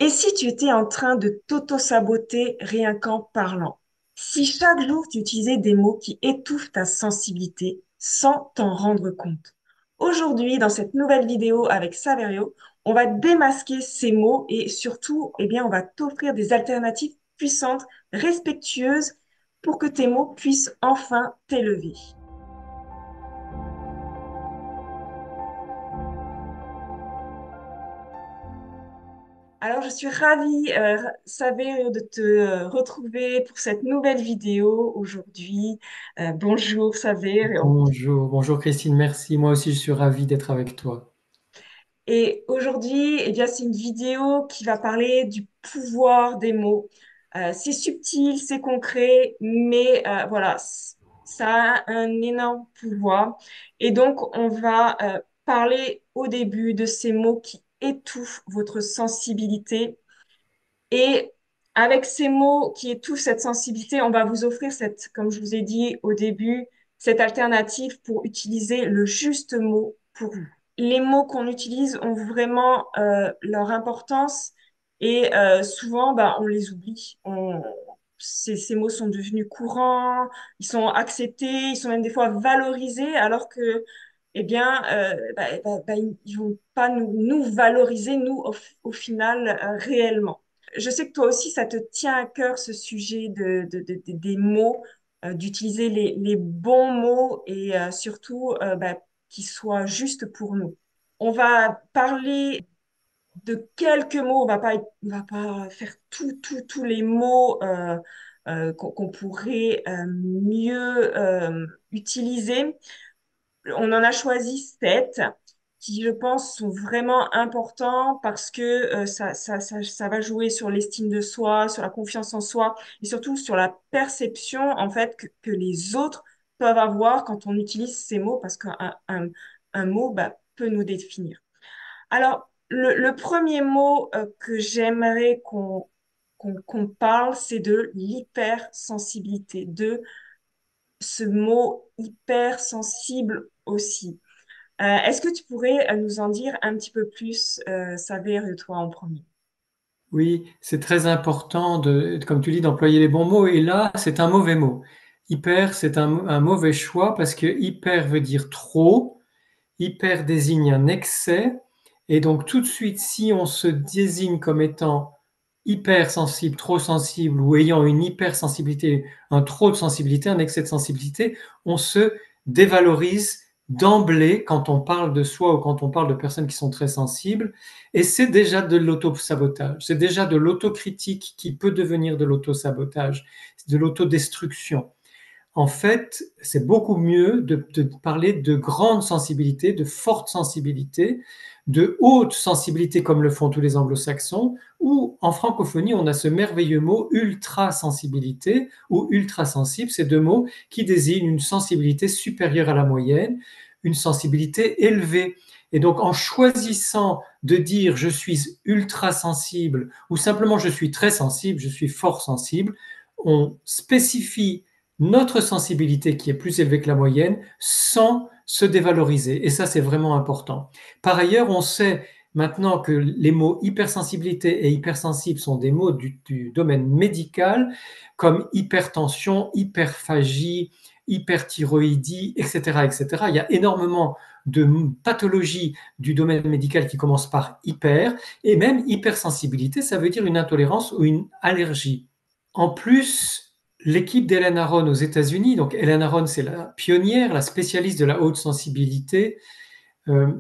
Et si tu étais en train de t'auto-saboter rien qu'en parlant? Si chaque jour tu utilisais des mots qui étouffent ta sensibilité sans t'en rendre compte? Aujourd'hui, dans cette nouvelle vidéo avec Saverio, on va démasquer ces mots et surtout, eh bien, on va t'offrir des alternatives puissantes, respectueuses, pour que tes mots puissent enfin t'élever. Alors, je suis ravie, Savé, de te retrouver pour cette nouvelle vidéo aujourd'hui. Bonjour, Savé. Bonjour, bonjour Christine, merci. Moi aussi, je suis ravi d'être avec toi. Et aujourd'hui, eh bien, c'est une vidéo qui va parler du pouvoir des mots. C'est subtil, c'est concret, mais voilà, ça a un énorme pouvoir. Et donc, on va parler au début de ces mots qui étouffent votre sensibilité. Et avec ces mots qui étouffent cette sensibilité, on va vous offrir cette, comme je vous ai dit au début, cette alternative pour utiliser le juste mot pour vous. Les mots qu'on utilise ont vraiment leur importance et souvent, bah, on les oublie. Ces mots sont devenus courants, ils sont acceptés, ils sont même des fois valorisés, alors que, eh bien, ils vont pas nous valoriser, nous, au final, réellement. Je sais que toi aussi, ça te tient à cœur ce sujet des mots, d'utiliser les bons mots et surtout qu'ils soient justes pour nous. On va parler de quelques mots, on va pas faire tous les mots qu'on pourrait mieux utiliser. On en a choisi sept qui, je pense, sont vraiment importants parce que ça va jouer sur l'estime de soi, sur la confiance en soi et surtout sur la perception, en fait, que les autres peuvent avoir quand on utilise ces mots parce qu'un mot peut nous définir. Alors, le premier mot que j'aimerais qu'on parle, c'est de l'hypersensibilité, de ce mot hypersensible aussi. Est-ce que tu pourrais nous en dire un petit peu plus, Saver, de toi en premier? Oui, c'est très important comme tu dis, d'employer les bons mots. Et là, c'est un mauvais mot. Hyper, c'est un mauvais choix parce que hyper veut dire trop. Hyper désigne un excès. Et donc, tout de suite, si on se désigne comme étant hypersensible, trop sensible ou ayant une hypersensibilité, un trop de sensibilité, un excès de sensibilité, on se dévalorise d'emblée quand on parle de soi ou quand on parle de personnes qui sont très sensibles. Et c'est déjà de l'auto-sabotage, c'est déjà de l'autocritique qui peut devenir de l'auto-sabotage, de l'autodestruction. En fait, c'est beaucoup mieux de parler de grande sensibilité, de forte sensibilité, de haute sensibilité comme le font tous les anglo-saxons, ou en francophonie, on a ce merveilleux mot ultra-sensibilité ou ultra-sensible, ces deux mots qui désignent une sensibilité supérieure à la moyenne, une sensibilité élevée. Et donc, en choisissant de dire je suis ultra sensible ou simplement je suis très sensible, je suis fort sensible, on spécifie notre sensibilité qui est plus élevée que la moyenne sans se dévaloriser. Et ça, c'est vraiment important. Par ailleurs, on sait maintenant que les mots hypersensibilité et hypersensible sont des mots du domaine médical, comme hypertension, hyperphagie, hyperthyroïdie, etc., etc. Il y a énormément de pathologies du domaine médical qui commencent par hyper, et même hypersensibilité, ça veut dire une intolérance ou une allergie. En plus, l'équipe d'Hélène Aron aux États-Unis, donc Hélène Aron, c'est la pionnière, la spécialiste de la haute sensibilité. Euh,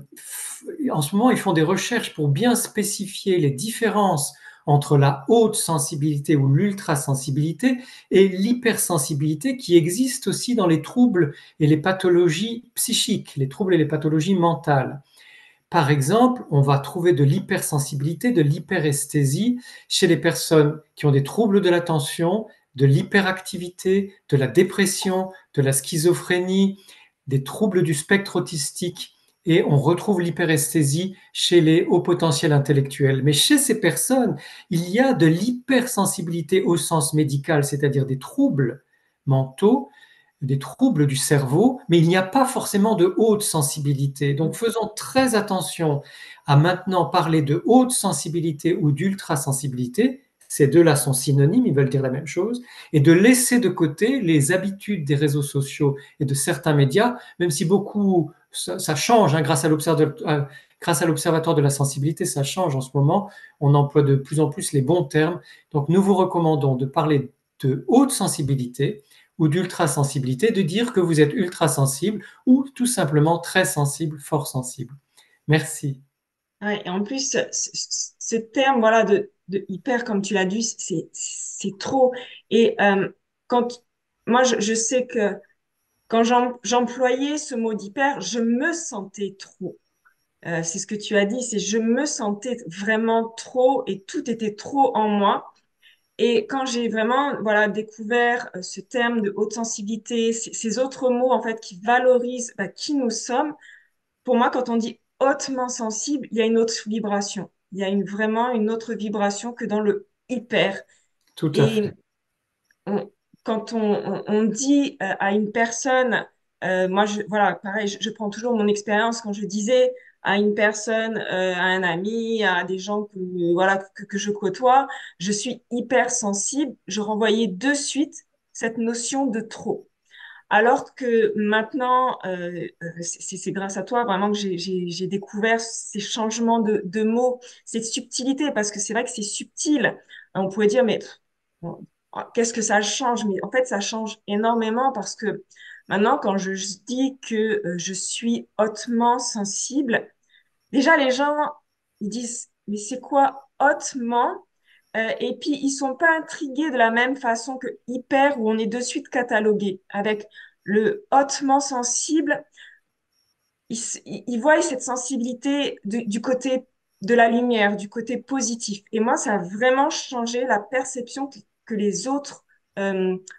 En ce moment, ils font des recherches pour bien spécifier les différences entre la haute sensibilité ou l'ultrasensibilité et l'hypersensibilité qui existe aussi dans les troubles et les pathologies psychiques, les troubles et les pathologies mentales. Par exemple, on va trouver de l'hypersensibilité, de l'hyperesthésie chez les personnes qui ont des troubles de l'attention, de l'hyperactivité, de la dépression, de la schizophrénie, des troubles du spectre autistique. Et on retrouve l'hyperesthésie chez les hauts potentiels intellectuels. Mais chez ces personnes, il y a de l'hypersensibilité au sens médical, c'est-à-dire des troubles mentaux, des troubles du cerveau, mais il n'y a pas forcément de haute sensibilité. Donc faisons très attention à maintenant parler de haute sensibilité ou d'ultra-sensibilité. Ces deux-là sont synonymes, ils veulent dire la même chose, et de laisser de côté les habitudes des réseaux sociaux et de certains médias, même si beaucoup, ça change hein, grâce à l'Observatoire de la sensibilité, ça change en ce moment, on emploie de plus en plus les bons termes. Donc nous vous recommandons de parler de haute sensibilité ou d'ultra-sensibilité, de dire que vous êtes ultra-sensible ou tout simplement très sensible, fort sensible. Merci. Ouais, et en plus, ce terme, voilà, de hyper, comme tu l'as dit, c'est trop. Et quand, moi, je sais que quand j'employais ce mot d'hyper, je me sentais trop. C'est ce que tu as dit, c'est je me sentais vraiment trop et tout était trop en moi. Et quand j'ai vraiment, voilà, découvert ce terme de haute sensibilité, ces autres mots, en fait, qui valorisent bah, qui nous sommes, pour moi, quand on dit hautement sensible, il y a une autre vibration. Il y a vraiment une autre vibration que dans le hyper. Tout à Et fait. on- quand on dit à une personne, moi, voilà, pareil, je prends toujours mon expérience quand je disais à une personne, à un ami, à des gens voilà, que je côtoie, je suis hypersensible, je renvoyais de suite cette notion de trop. Alors que maintenant, c'est grâce à toi vraiment que j'ai découvert ces changements de mots, cette subtilité, parce que c'est vrai que c'est subtil. On pourrait dire, mais bon, qu'est-ce que ça change? Mais en fait, ça change énormément parce que maintenant, quand je dis que je suis hautement sensible, déjà les gens, ils disent, mais c'est quoi hautement? Et puis, ils sont pas intrigués de la même façon que hyper, où on est de suite catalogué. Avec le hautement sensible, ils voient cette sensibilité du côté de la lumière, du côté positif. Et moi, ça a vraiment changé la perception que les autres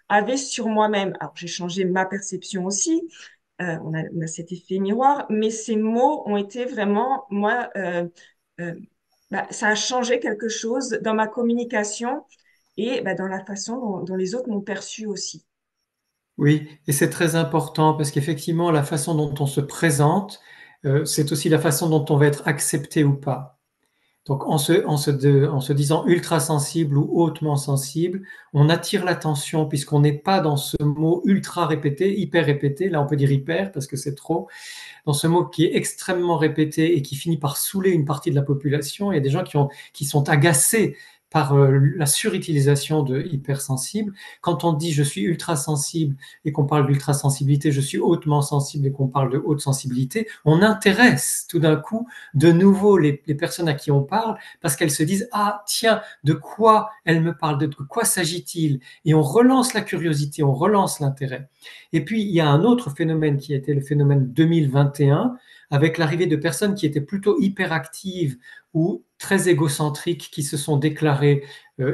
avaient sur moi-même. Alors, j'ai changé ma perception aussi. On a cet effet miroir, mais ces mots ont été vraiment, moi, euh, bah, ça a changé quelque chose dans ma communication et bah, dans la façon dont les autres m'ont perçu aussi. Oui, et c'est très important parce qu'effectivement, la façon dont on se présente, c'est aussi la façon dont on va être accepté ou pas. Donc, en se disant ultra sensible ou hautement sensible, on attire l'attention puisqu'on n'est pas dans ce mot ultra répété, hyper répété. Là, on peut dire hyper parce que c'est trop. Dans ce mot qui est extrêmement répété et qui finit par saouler une partie de la population. Il y a des gens qui sont agacés par la surutilisation de hypersensible. Quand on dit je suis ultra sensible et qu'on parle d'ultra sensibilité, je suis hautement sensible et qu'on parle de haute sensibilité, on intéresse tout d'un coup de nouveau les personnes à qui on parle parce qu'elles se disent ah tiens, de quoi elle me parle, de quoi s'agit-il? Et on relance la curiosité, on relance l'intérêt. Et puis il y a un autre phénomène qui a été le phénomène 2021 avec l'arrivée de personnes qui étaient plutôt hyperactives ou très égocentriques qui se sont déclarées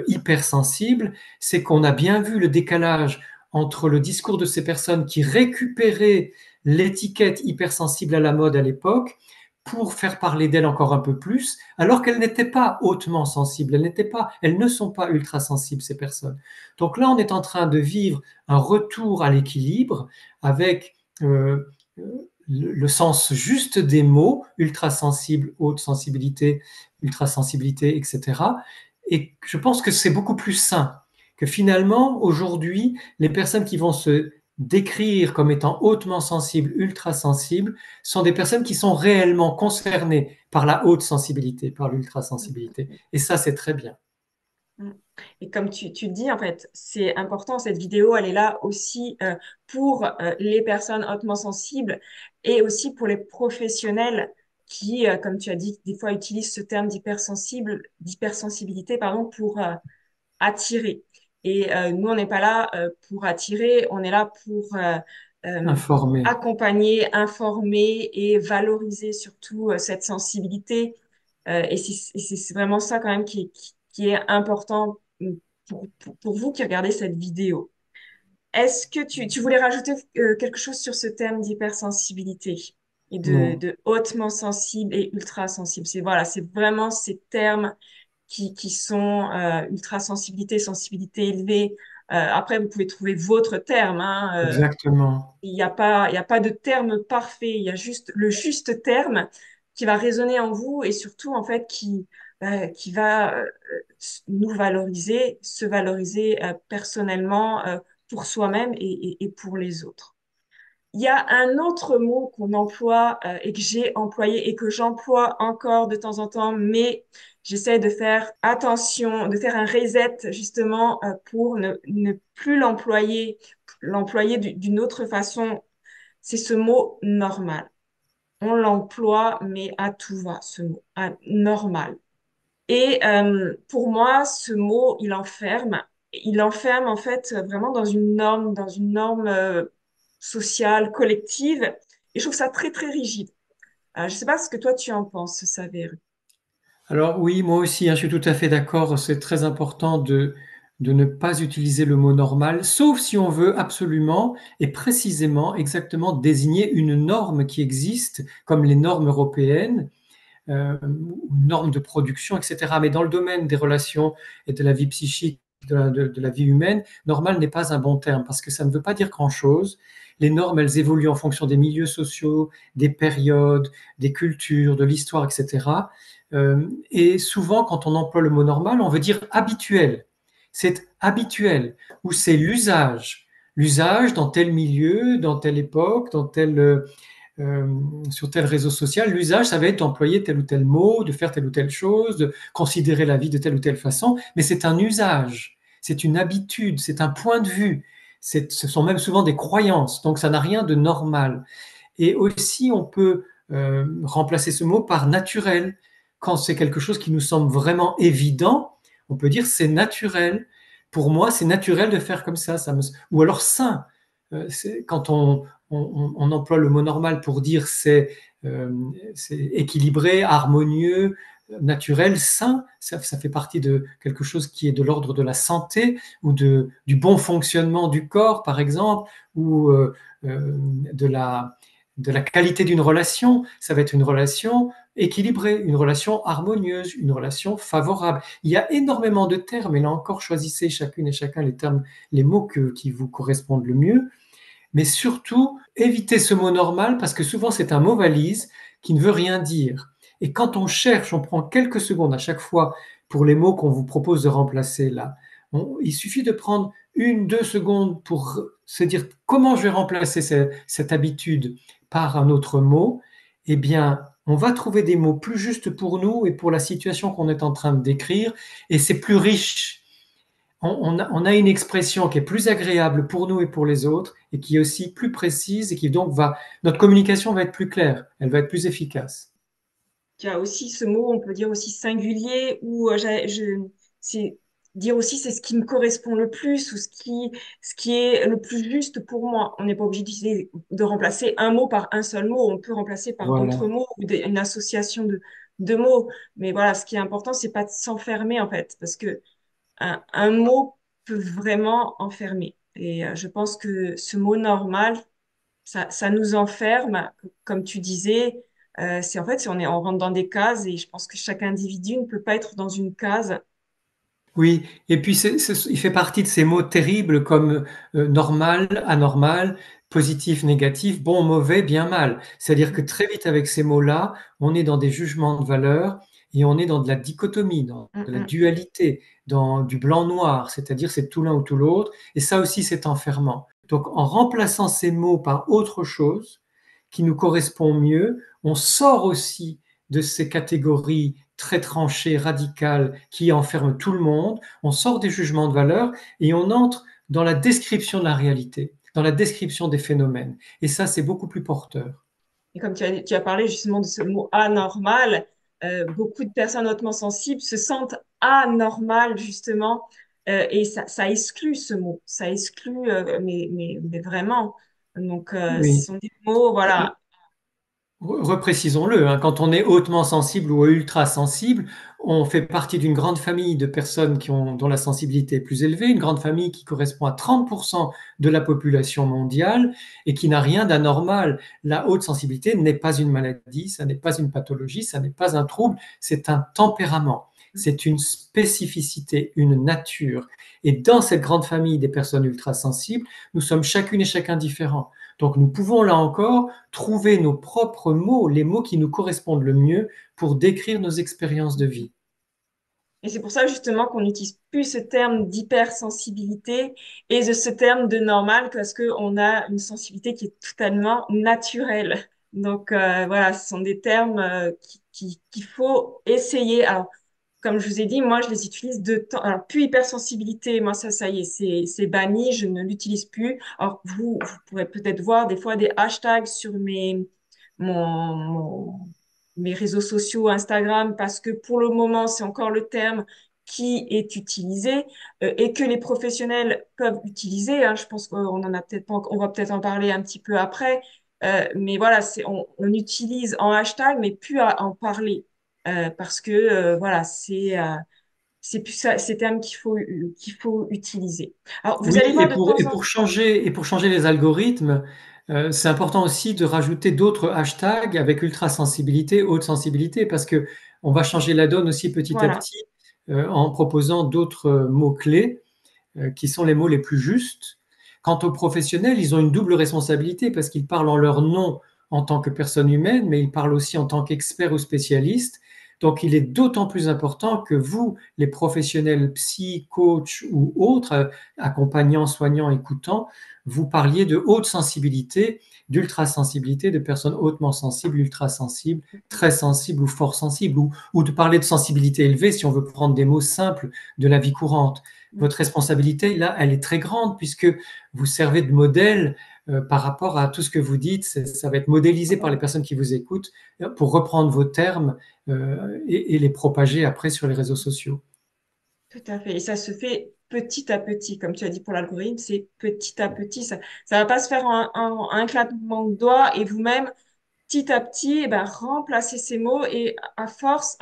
hypersensibles, c'est qu'on a bien vu le décalage entre le discours de ces personnes qui récupéraient l'étiquette hypersensible à la mode à l'époque pour faire parler d'elles encore un peu plus, alors qu'elles n'étaient pas hautement sensibles, elles ne sont pas ultra sensibles ces personnes. Donc là, on est en train de vivre un retour à l'équilibre avec le sens juste des mots, ultra sensible, haute sensibilité, ultra sensibilité, etc. Et je pense que c'est beaucoup plus sain, que finalement, aujourd'hui, les personnes qui vont se décrire comme étant hautement sensibles, ultra sensibles, sont des personnes qui sont réellement concernées par la haute sensibilité, par l'ultra sensibilité. Et ça, c'est très bien. Mm. Et comme tu dis, en fait, c'est important, cette vidéo, elle est là aussi pour les personnes hautement sensibles et aussi pour les professionnels qui, comme tu as dit, des fois utilisent ce terme d'hypersensibilité, pardon, pour attirer. Et nous, on n'est pas là pour attirer, on est là pour euh, Informé. accompagner, informer et valoriser surtout cette sensibilité. Et c'est vraiment ça quand même qui est important pour vous qui regardez cette vidéo. Est-ce que tu voulais rajouter quelque chose sur ce thème d'hypersensibilité et Non. de hautement sensible et ultra sensible? Voilà, c'est vraiment ces termes qui sont ultra sensibilité, sensibilité élevée. Après, vous pouvez trouver votre terme, hein, Exactement. il y a pas de terme parfait, il y a juste le juste terme qui va résonner en vous et surtout, en fait, qui va nous valoriser, se valoriser personnellement pour soi-même et pour les autres. Il y a un autre mot qu'on emploie et que j'ai employé et que j'emploie encore de temps en temps, mais j'essaie de faire attention, de faire un reset justement pour ne plus l'employer d'une autre façon. C'est ce mot normal. On l'emploie, mais à tout va, ce mot, normal. Et pour moi, ce mot, il enferme en fait vraiment dans une norme sociale, collective. Et je trouve ça très, très rigide. Je ne sais pas ce que toi tu en penses, Saver. Alors oui, moi aussi, hein, je suis tout à fait d'accord. C'est très important de ne pas utiliser le mot normal, sauf si on veut absolument et précisément, exactement désigner une norme qui existe, comme les normes européennes, ou une norme de production, etc. Mais dans le domaine des relations et de la vie psychique, de la vie humaine, normal n'est pas un bon terme parce que ça ne veut pas dire grand-chose. Les normes, elles évoluent en fonction des milieux sociaux, des périodes, des cultures, de l'histoire, etc. Et souvent, quand on emploie le mot normal, on veut dire habituel. C'est habituel, ou c'est l'usage. L'usage dans tel milieu, dans telle époque, euh, sur tel réseau social, l'usage, ça va être d'employer tel ou tel mot, de faire telle ou telle chose, de considérer la vie de telle ou telle façon, mais c'est un usage, c'est une habitude, c'est un point de vue, ce sont même souvent des croyances, donc ça n'a rien de normal. Et aussi, on peut remplacer ce mot par naturel. Quand c'est quelque chose qui nous semble vraiment évident, on peut dire c'est naturel. Pour moi, c'est naturel de faire comme ça ou alors sain. Quand on emploie le mot normal pour dire c'est équilibré, harmonieux, naturel, sain, ça fait partie de quelque chose qui est de l'ordre de la santé ou du bon fonctionnement du corps, par exemple, ou de la qualité d'une relation. Ça va être une relation équilibrée, une relation harmonieuse, une relation favorable. Il y a énormément de termes, et là encore, choisissez chacune et chacun les termes, les mots qui vous correspondent le mieux. Mais surtout, évitez ce mot normal parce que souvent c'est un mot valise qui ne veut rien dire. Et quand on cherche, on prend quelques secondes à chaque fois pour les mots qu'on vous propose de remplacer là. Il suffit de prendre 1, 2 secondes pour se dire comment je vais remplacer cette habitude par un autre mot. Eh bien, on va trouver des mots plus justes pour nous et pour la situation qu'on est en train de décrire. Et c'est plus riche, on a une expression qui est plus agréable pour nous et pour les autres et qui est aussi plus précise et qui donc notre communication va être plus claire, elle va être plus efficace. Il y a aussi ce mot, on peut dire aussi singulier, ou c'est dire aussi c'est ce qui me correspond le plus ou ce qui est le plus juste pour moi. On n'est pas obligé de remplacer un mot par un seul mot, on peut remplacer par d'autres Voilà. mots ou une association de mots. Mais voilà, ce qui est important, c'est pas de s'enfermer en fait, parce que un mot peut vraiment enfermer. Et je pense que ce mot normal, ça nous enferme, comme tu disais. C'est en fait, si on rentre dans des cases et je pense que chaque individu ne peut pas être dans une case. Oui, et puis il fait partie de ces mots terribles comme normal, anormal, positif, négatif, bon, mauvais, bien, mal. C'est-à-dire que très vite avec ces mots-là, on est dans des jugements de valeur et on est dans de la dichotomie, dans Mm, de la mm. dualité, dans du blanc-noir, c'est-à-dire c'est tout l'un ou tout l'autre, et ça aussi c'est enfermant. Donc en remplaçant ces mots par autre chose qui nous correspond mieux, on sort aussi de ces catégories très tranchées, radicales, qui enferment tout le monde, on sort des jugements de valeur et on entre dans la description de la réalité, dans la description des phénomènes. Et ça, c'est beaucoup plus porteur. Et comme tu as parlé justement de ce mot anormal, beaucoup de personnes hautement sensibles se sentent anormales justement, et ça exclut ce mot, ça exclut, mais vraiment. Donc, ce Oui. sont des mots, voilà. Reprécisons-le, hein, quand on est hautement sensible ou ultra sensible, on fait partie d'une grande famille de personnes dont la sensibilité est plus élevée, une grande famille qui correspond à 30% de la population mondiale et qui n'a rien d'anormal. La haute sensibilité n'est pas une maladie, ça n'est pas une pathologie, ça n'est pas un trouble, c'est un tempérament. c'est une spécificité, une nature. Et dans cette grande famille des personnes ultrasensibles, nous sommes chacune et chacun différents. Donc nous pouvons là encore trouver nos propres mots, les mots qui nous correspondent le mieux pour décrire nos expériences de vie. Et c'est pour ça justement qu'on n'utilise plus ce terme d'hypersensibilité et de ce terme de normal parce qu'on a une sensibilité qui est totalement naturelle. Donc voilà, ce sont des termes qu'il faut essayer. Alors, comme je vous ai dit, moi, je les utilise de temps. Alors, plus hypersensibilité, moi, ça y est, c'est banni, je ne l'utilise plus. Alors, vous pourrez peut-être voir des fois des hashtags sur mon, mon- mes réseaux sociaux, Instagram, parce que pour le moment, c'est encore le terme qui est utilisé et que les professionnels peuvent utiliser. Hein. Je pense qu'on en a peut-être pas, on va peut-être en parler un petit peu après. Mais voilà, on utilise en hashtag, mais plus à en parler parce que voilà, c'est plus ça, ces termes qu'il faut utiliser. Alors, vous Oui, allez voir de temps et en pour temps, changer, et pour changer les algorithmes, c'est important aussi de rajouter d'autres hashtags avec ultrasensibilité, haute sensibilité, parce que on va changer la donne aussi petit à voilà. petit en proposant d'autres mots-clés qui sont les mots les plus justes. Quant aux professionnels, ils ont une double responsabilité parce qu'ils parlent en leur nom en tant que personne humaine, mais ils parlent aussi en tant qu'experts ou spécialistes. Donc, il est d'autant plus important que vous, les professionnels psy, coach ou autres, accompagnants, soignants, écoutants, vous parliez de haute sensibilité, d'ultrasensibilité, de personnes hautement sensibles, ultrasensibles, très sensibles ou fort sensibles, ou de parler de sensibilité élevée si on veut prendre des mots simples de la vie courante. Votre responsabilité, là, elle est très grande puisque vous servez de modèle par rapport à tout ce que vous dites. Ça va être modélisé par les personnes qui vous écoutent pour reprendre vos termes et les propager après sur les réseaux sociaux. Tout à fait. Et ça se fait petit à petit. Comme tu as dit pour l'algorithme, c'est petit à petit. Ça va pas se faire un claquement de doigts et vous-même, petit à petit, eh ben, remplacer ces mots et à force,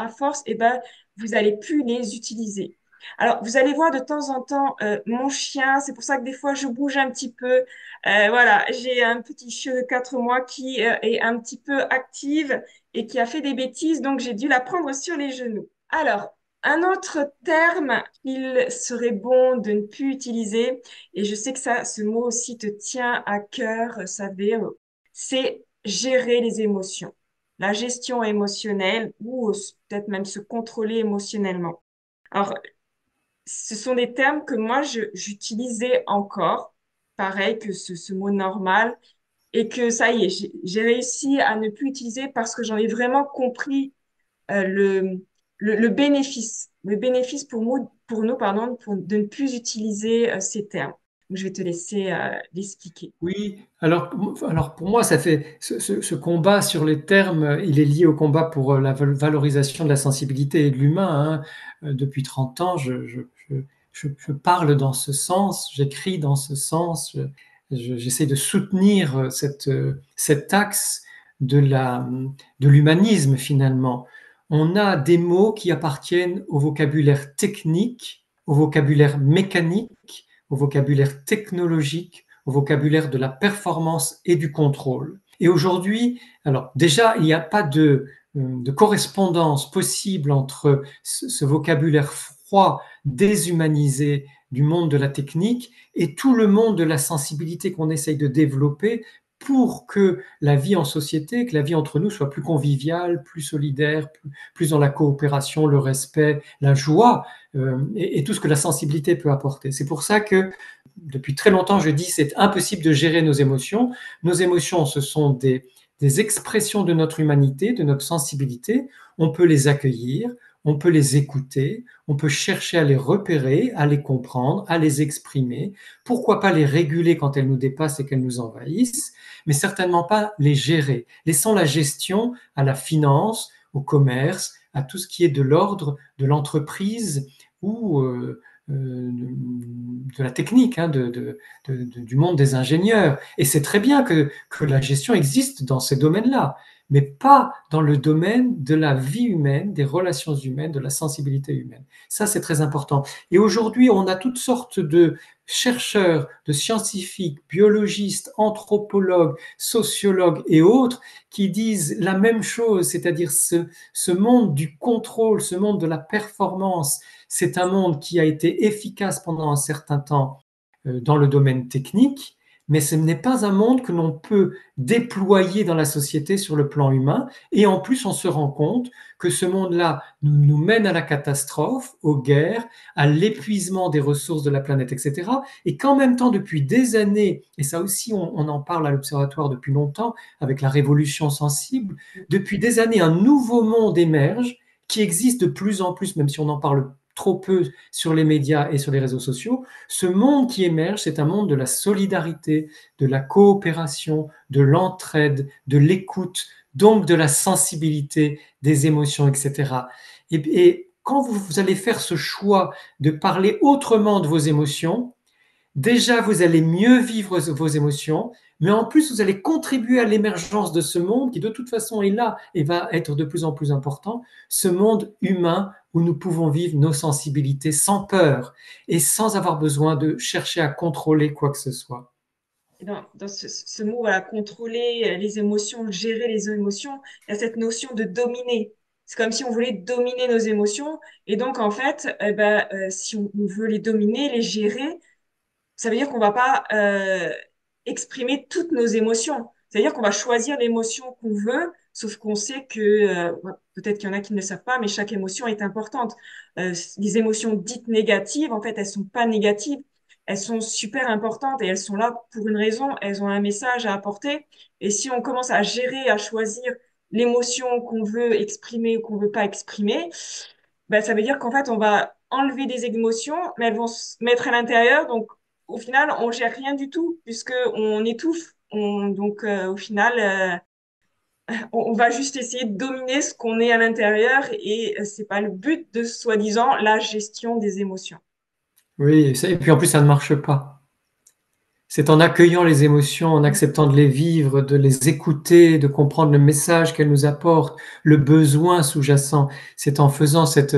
eh ben, vous allez plus les utiliser. Alors, vous allez voir de temps en temps mon chien, c'est pour ça que des fois je bouge un petit peu. Voilà, j'ai un petit chiot de 4 mois qui est un petit peu active et qui a fait des bêtises, donc j'ai dû la prendre sur les genoux. Alors, un autre terme qu'il serait bon de ne plus utiliser, et je sais que ça, ce mot aussi te tient à cœur, Savé, c'est gérer les émotions. La gestion émotionnelle ou peut-être même se contrôler émotionnellement. Alors, ce sont des termes que moi, j'utilisais encore, pareil que ce mot normal, et que ça y est, j'ai réussi à ne plus utiliser parce que j'en ai vraiment compris le bénéfice. Le bénéfice pour nous, pardon, de ne plus utiliser ces termes. Donc, je vais te laisser l'expliquer. Oui, alors pour moi, ça fait ce combat sur les termes, il est lié au combat pour la valorisation de la sensibilité et de l'humain. Hein. Depuis 30 ans, je parle dans ce sens, j'écris dans ce sens, j'essaie de soutenir cet axe de l'humanisme finalement. On a des mots qui appartiennent au vocabulaire technique, au vocabulaire mécanique, au vocabulaire technologique, au vocabulaire de la performance et du contrôle. Et aujourd'hui, alors déjà, il n'y a pas de correspondance possible entre ce vocabulaire froid, déshumanisé du monde de la technique et tout le monde de la sensibilité qu'on essaye de développer pour que la vie en société, que la vie entre nous soit plus conviviale, plus solidaire, plus dans la coopération, le respect, la joie et tout ce que la sensibilité peut apporter. C'est pour ça que depuis très longtemps, je dis c'est impossible de gérer nos émotions. Nos émotions, ce sont des expressions de notre humanité, de notre sensibilité. On peut les accueillir, on peut les écouter, on peut chercher à les repérer, à les comprendre, à les exprimer. Pourquoi pas les réguler quand elles nous dépassent et qu'elles nous envahissent, mais certainement pas les gérer. Laissons la gestion à la finance, au commerce, à tout ce qui est de l'ordre de l'entreprise ou de la technique, hein, du monde des ingénieurs. Et c'est très bien que la gestion existe dans ces domaines-là, mais pas dans le domaine de la vie humaine, des relations humaines, de la sensibilité humaine. Ça, c'est très important. Et aujourd'hui, on a toutes sortes de chercheurs, de scientifiques, biologistes, anthropologues, sociologues et autres qui disent la même chose, c'est-à-dire ce monde du contrôle, ce monde de la performance, c'est un monde qui a été efficace pendant un certain temps dans le domaine technique, mais ce n'est pas un monde que l'on peut déployer dans la société sur le plan humain. Et en plus, on se rend compte que ce monde-là nous mène à la catastrophe, aux guerres, à l'épuisement des ressources de la planète, etc. Et qu'en même temps, depuis des années, et ça aussi on en parle à l'Observatoire depuis longtemps, avec la révolution sensible, depuis des années, un nouveau monde émerge qui existe de plus en plus, même si on en parle trop peu sur les médias et sur les réseaux sociaux. Ce monde qui émerge, c'est un monde de la solidarité, de la coopération, de l'entraide, de l'écoute, donc de la sensibilité, des émotions, etc. Et quand vous allez faire ce choix de parler autrement de vos émotions, déjà vous allez mieux vivre vos émotions, mais en plus vous allez contribuer à l'émergence de ce monde qui de toute façon est là et va être de plus en plus important, ce monde humain où nous pouvons vivre nos sensibilités sans peur et sans avoir besoin de chercher à contrôler quoi que ce soit. Dans ce mot, voilà, contrôler les émotions, gérer les émotions, il y a cette notion de dominer. C'est comme si on voulait dominer nos émotions. Et donc, en fait, si on veut les dominer, les gérer, ça veut dire qu'on va pas exprimer toutes nos émotions. C'est-à-dire qu'on va choisir l'émotion qu'on veut, sauf qu'on sait que, ouais, peut-être qu'il y en a qui ne le savent pas, mais chaque émotion est importante. Les émotions dites négatives, en fait, elles sont pas négatives, elles sont super importantes et elles sont là pour une raison, elles ont un message à apporter. Et si on commence à gérer, à choisir l'émotion qu'on veut exprimer ou qu'on veut pas exprimer, ben, ça veut dire qu'en fait, on va enlever des émotions, mais elles vont se mettre à l'intérieur. Donc, au final, on gère rien du tout, puisque on étouffe. Donc, au final, on va juste essayer de dominer ce qu'on est à l'intérieur et c'est pas le but de, soi-disant, la gestion des émotions. Oui, et puis en plus ça ne marche pas. C'est en accueillant les émotions, en Mm. acceptant de les vivre, de les écouter, de comprendre le message qu'elles nous apportent, le besoin sous-jacent. C'est en faisant cet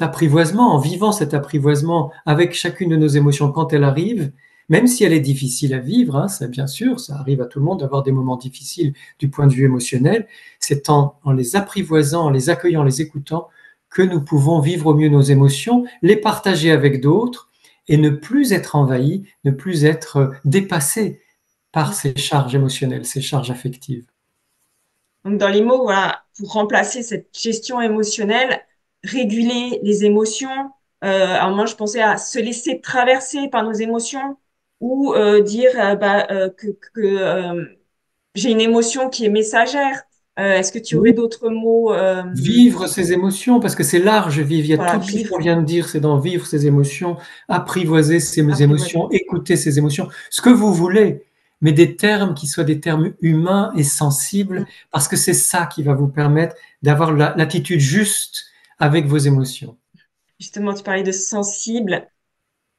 apprivoisement, en vivant cet apprivoisement avec chacune de nos émotions quand elle arrive, même si elle est difficile à vivre, hein, ça, bien sûr, ça arrive à tout le monde d'avoir des moments difficiles du point de vue émotionnel, c'est en les apprivoisant, en les accueillant, en les écoutant, que nous pouvons vivre au mieux nos émotions, les partager avec d'autres et ne plus être envahi, ne plus être dépassé par ces charges émotionnelles, ces charges affectives. Donc, dans les mots, voilà, pour remplacer cette gestion émotionnelle, réguler les émotions. Alors moi, je pensais à se laisser traverser par nos émotions ou dire j'ai une émotion qui est messagère. Est-ce que tu aurais Oui. d'autres mots? Vivre ses émotions, parce que c'est large, vivre. Il y a Voilà, tout ce qu'on vivre, vient de dire, c'est d'en vivre ses émotions, apprivoiser ses apprivoiser. émotions, écouter ses émotions, ce que vous voulez, mais des termes qui soient des termes humains et sensibles, Mm. parce que c'est ça qui va vous permettre d'avoir l'attitude juste avec vos émotions. Justement, tu parlais de sensible.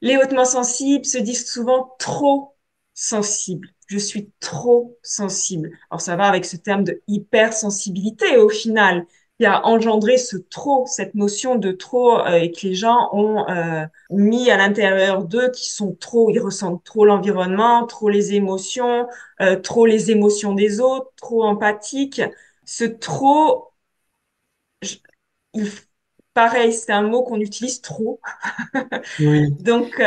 Les hautement sensibles se disent souvent trop sensibles. Je suis trop sensible. Alors ça va avec ce terme de hypersensibilité au final, qui a engendré ce trop, cette notion de trop et que les gens ont mis à l'intérieur d'eux, qui sont trop, ils ressentent trop l'environnement, trop trop les émotions des autres, trop empathiques. Ce trop, je- il, pareil, c'est un mot qu'on utilise trop. Oui. Donc,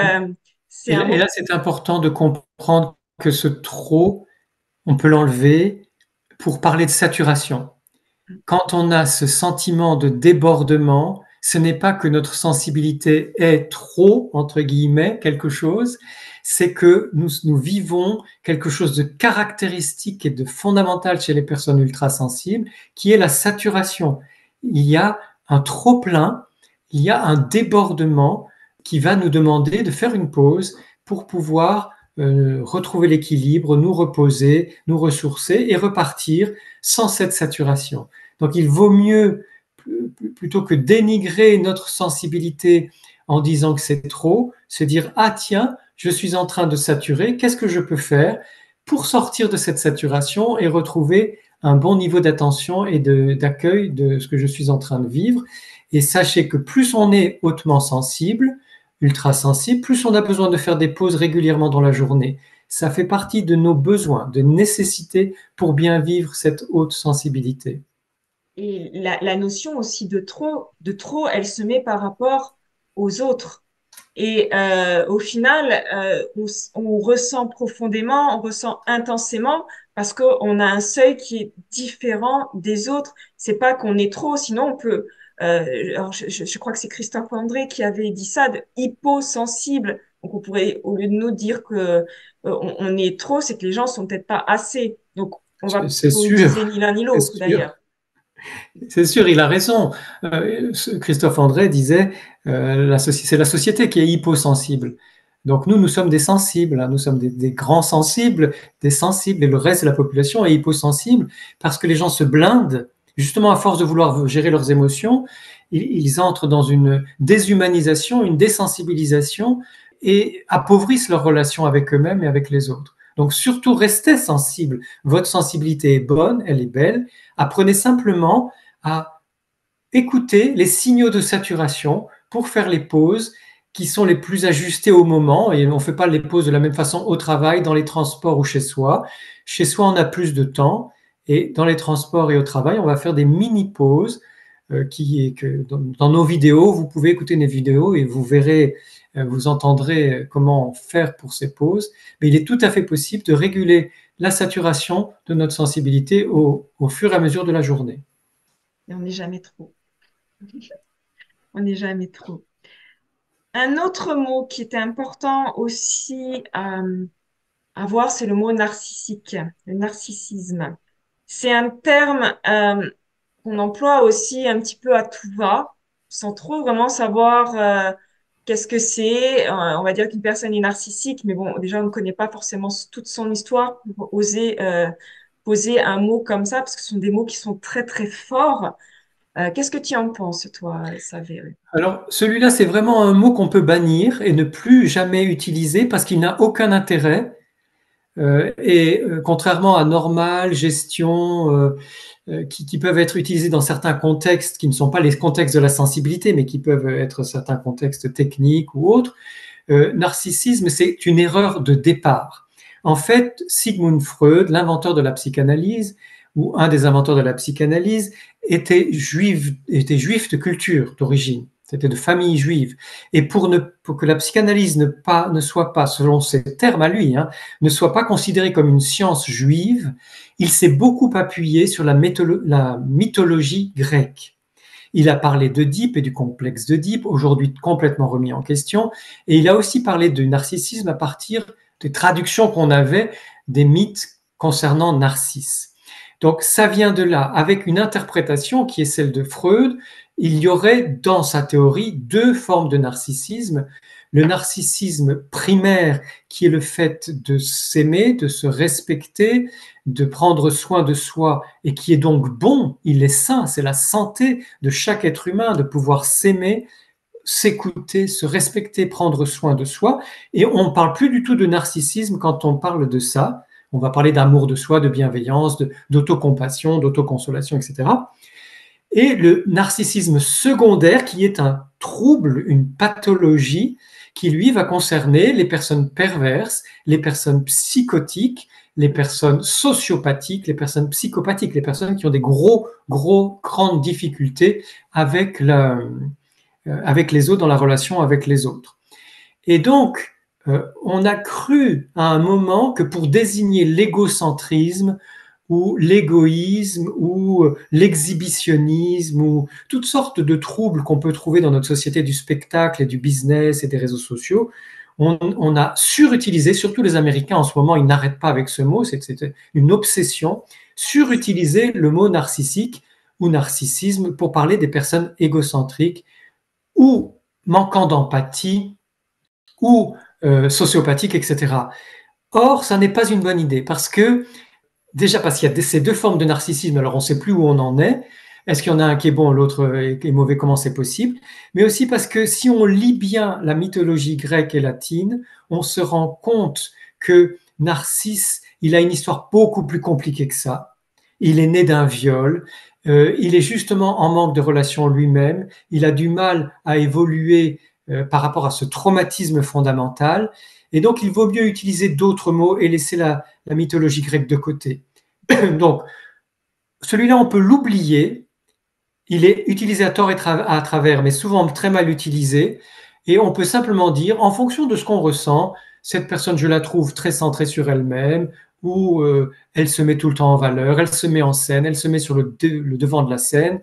c'est un Et mot. là, c'est important de comprendre que ce trop, on peut l'enlever pour parler de saturation. Quand on a ce sentiment de débordement, ce n'est pas que notre sensibilité est trop, entre guillemets, quelque chose, c'est que nous vivons quelque chose de caractéristique et de fondamental chez les personnes ultrasensibles, qui est la saturation. Il y a un trop-plein, il y a un débordement qui va nous demander de faire une pause pour pouvoir retrouver l'équilibre, nous reposer, nous ressourcer et repartir sans cette saturation. Donc il vaut mieux, plutôt que dénigrer notre sensibilité en disant que c'est trop, se dire, ah tiens, je suis en train de saturer, qu'est-ce que je peux faire pour sortir de cette saturation et retrouver un bon niveau d'attention et d'accueil de ce que je suis en train de vivre. Et sachez que plus on est hautement sensible, ultra sensible, plus on a besoin de faire des pauses régulièrement dans la journée. Ça fait partie de nos besoins, de nécessités pour bien vivre cette haute sensibilité. Et la notion aussi de trop, elle se met par rapport aux autres. Et au final, on ressent profondément, on ressent intensément parce qu'on a un seuil qui est différent des autres. C'est pas qu'on est trop, sinon on peut. Alors je crois que c'est Christophe André qui avait dit ça, de hyposensible. Donc on pourrait, au lieu de nous dire que on est trop, c'est que les gens sont peut-être pas assez. Donc on va C'est pas sûr, utiliser ni l'un ni c'est l'autre sûr. d'ailleurs. C'est sûr, il a raison. Christophe André disait, c'est la société qui est hyposensible. Donc nous sommes des sensibles, hein, nous sommes des grands sensibles, des sensibles, et le reste de la population est hyposensible parce que les gens se blindent, justement à force de vouloir gérer leurs émotions, ils entrent dans une déshumanisation, une désensibilisation et appauvrissent leurs relations avec eux-mêmes et avec les autres. Donc surtout, restez sensibles. Votre sensibilité est bonne, elle est belle. Apprenez simplement à écouter les signaux de saturation pour faire les pauses qui sont les plus ajustées au moment. Et on ne fait pas les pauses de la même façon au travail, dans les transports ou chez soi. Chez soi, on a plus de temps. Et dans les transports et au travail, on va faire des mini-pauses dans nos vidéos. Vous pouvez écouter nos vidéos et vous verrez, vous entendrez comment faire pour ces pauses. Mais il est tout à fait possible de réguler la saturation de notre sensibilité au fur et à mesure de la journée. Et on n'est jamais trop. On n'est jamais trop. Un autre mot qui était important aussi à voir, c'est le mot narcissique, le narcissisme. C'est un terme qu'on emploie aussi un petit peu à tout va, sans trop vraiment savoir qu'est-ce que c'est. On va dire qu'une personne est narcissique, mais bon, déjà, on ne connaît pas forcément toute son histoire pour oser poser un mot comme ça, parce que ce sont des mots qui sont très, très forts. Qu'est-ce que tu en penses, toi, Xavier? Alors, celui-là, c'est vraiment un mot qu'on peut bannir et ne plus jamais utiliser parce qu'il n'a aucun intérêt. Contrairement à normal, gestion, qui peuvent être utilisés dans certains contextes qui ne sont pas les contextes de la sensibilité, mais qui peuvent être certains contextes techniques ou autres, narcissisme, c'est une erreur de départ. En fait, Sigmund Freud, l'inventeur de la psychanalyse, ou un des inventeurs de la psychanalyse, était juif de culture, d'origine. C'était de famille juive. Et pour que la psychanalyse ne soit pas, selon ses termes à lui, hein, ne soit pas considérée comme une science juive, il s'est beaucoup appuyé sur la mythologie grecque. Il a parlé d'Œdipe et du complexe d'Œdipe, aujourd'hui complètement remis en question, et il a aussi parlé du narcissisme à partir des traductions qu'on avait des mythes concernant Narcisse. Donc ça vient de là, avec une interprétation qui est celle de Freud. Il y aurait dans sa théorie deux formes de narcissisme. Le narcissisme primaire, qui est le fait de s'aimer, de se respecter, de prendre soin de soi, et qui est donc bon, il est sain, c'est la santé de chaque être humain de pouvoir s'aimer, s'écouter, se respecter, prendre soin de soi. Et on ne parle plus du tout de narcissisme quand on parle de ça. On va parler d'amour de soi, de bienveillance, d'autocompassion, d'autoconsolation, etc. Et le narcissisme secondaire, qui est un trouble, une pathologie, qui lui va concerner les personnes perverses, les personnes psychotiques, les personnes sociopathiques, les personnes psychopathiques, les personnes qui ont des grandes difficultés avec les autres, dans la relation avec les autres. Et donc, on a cru à un moment que pour désigner l'égocentrisme ou l'égoïsme ou l'exhibitionnisme ou toutes sortes de troubles qu'on peut trouver dans notre société du spectacle et du business et des réseaux sociaux, on a surutilisé, surtout les Américains en ce moment, ils n'arrêtent pas avec ce mot, c'est une obsession, surutiliser le mot narcissique ou narcissisme pour parler des personnes égocentriques ou manquant d'empathie ou sociopathiques, etc. Or, ça n'est pas une bonne idée parce que déjà parce qu'il y a ces deux formes de narcissisme, alors on ne sait plus où on en est. Est-ce qu'il y en a un qui est bon, l'autre est mauvais, comment c'est possible? Mais aussi parce que si on lit bien la mythologie grecque et latine, on se rend compte que Narcisse, il a une histoire beaucoup plus compliquée que ça. Il est né d'un viol, il est justement en manque de relation lui-même, il a du mal à évoluer par rapport à ce traumatisme fondamental. Et donc, il vaut mieux utiliser d'autres mots et laisser la mythologie grecque de côté. Donc, celui-là, on peut l'oublier. Il est utilisé à tort et à travers, mais souvent très mal utilisé. Et on peut simplement dire, en fonction de ce qu'on ressent, cette personne, je la trouve très centrée sur elle-même, ou elle se met tout le temps en valeur, elle se met en scène, elle se met sur le devant de la scène,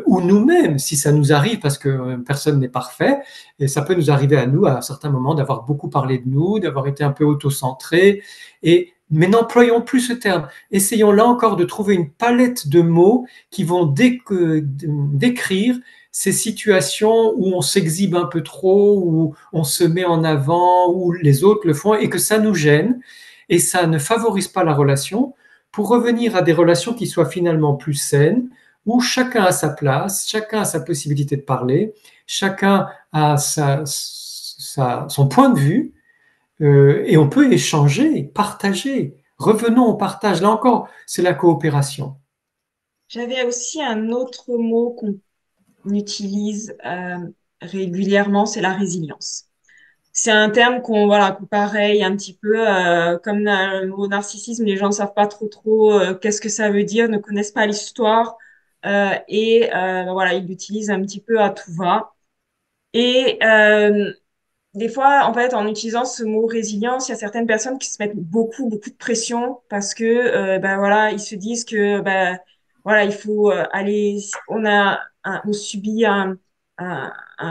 ou nous-mêmes, si ça nous arrive, parce que personne n'est parfait, et ça peut nous arriver à nous, à certains moments, d'avoir beaucoup parlé de nous, d'avoir été un peu auto-centré, mais n'employons plus ce terme. Essayons là encore de trouver une palette de mots qui vont décrire ces situations où on s'exhibe un peu trop, où on se met en avant, où les autres le font et que ça nous gêne et ça ne favorise pas la relation, pour revenir à des relations qui soient finalement plus saines, où chacun a sa place, chacun a sa possibilité de parler, chacun a son point de vue, et on peut échanger, partager. Revenons au partage. Là encore, c'est la coopération. J'avais aussi un autre mot qu'on utilise régulièrement, c'est la résilience. C'est un terme qu'on voilà, qu'on pareil un petit peu comme le mot narcissisme, les gens ne savent pas trop qu'est-ce que ça veut dire, ne connaissent pas l'histoire voilà, ils l'utilisent un petit peu à tout va. Et des fois, en fait, en utilisant ce mot résilience, il y a certaines personnes qui se mettent beaucoup de pression parce que, ben voilà, ils se disent que, ben voilà, il faut aller, on subit un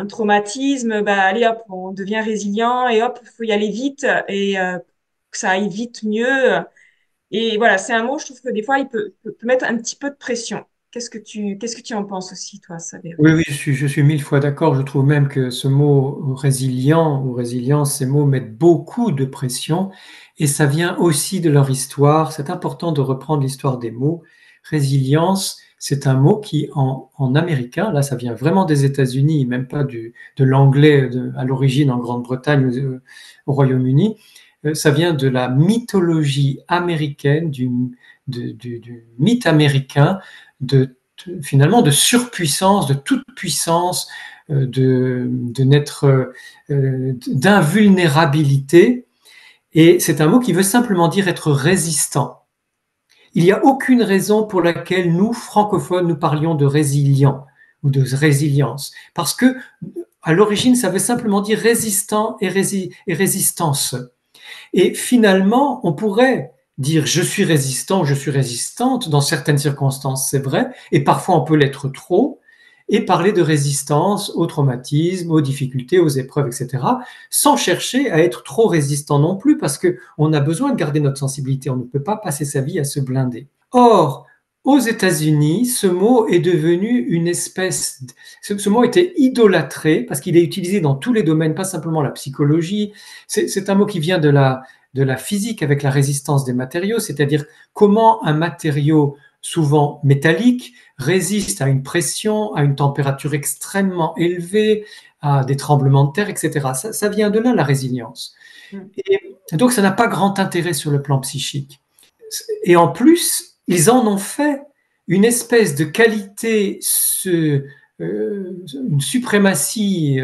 traumatisme, ben allez hop, on devient résilient et hop, il faut y aller vite et que ça aille vite mieux. Et voilà, c'est un mot, je trouve que des fois, il peut mettre un petit peu de pression. Qu'est-ce que tu en penses aussi, toi, Saber? Oui, oui, je suis mille fois d'accord. Je trouve même que ce mot résilient ou résilience, ces mots mettent beaucoup de pression et ça vient aussi de leur histoire. C'est important de reprendre l'histoire des mots. Résilience, c'est un mot qui, en américain, là, ça vient vraiment des États-Unis, même pas de l'anglais à l'origine en Grande-Bretagne ou au Royaume-Uni. Ça vient de la mythologie américaine, du mythe américain de finalement de surpuissance, de toute puissance, d'invulnérabilité. Et c'est un mot qui veut simplement dire être résistant. Il n'y a aucune raison pour laquelle nous, francophones, nous parlions de résilient ou de résilience. Parce que, à l'origine, ça veut simplement dire résistant et résistance. Et finalement, on pourrait dire je suis résistant, je suis résistante dans certaines circonstances, c'est vrai, et parfois on peut l'être trop, et parler de résistance au traumatisme, aux difficultés, aux épreuves, etc., sans chercher à être trop résistant non plus, parce qu'on a besoin de garder notre sensibilité, on ne peut pas passer sa vie à se blinder. Or, aux États-Unis, ce mot est devenu une espèce. Ce mot était idolâtré parce qu'il est utilisé dans tous les domaines, pas simplement la psychologie. C'est un mot qui vient de la physique avec la résistance des matériaux, c'est-à-dire comment un matériau souvent métallique résiste à une pression, à une température extrêmement élevée, à des tremblements de terre, etc. Ça vient de là, la résilience. Mm. Et donc, ça n'a pas grand intérêt sur le plan psychique. Et en plus, ils en ont fait une espèce de qualité, une suprématie,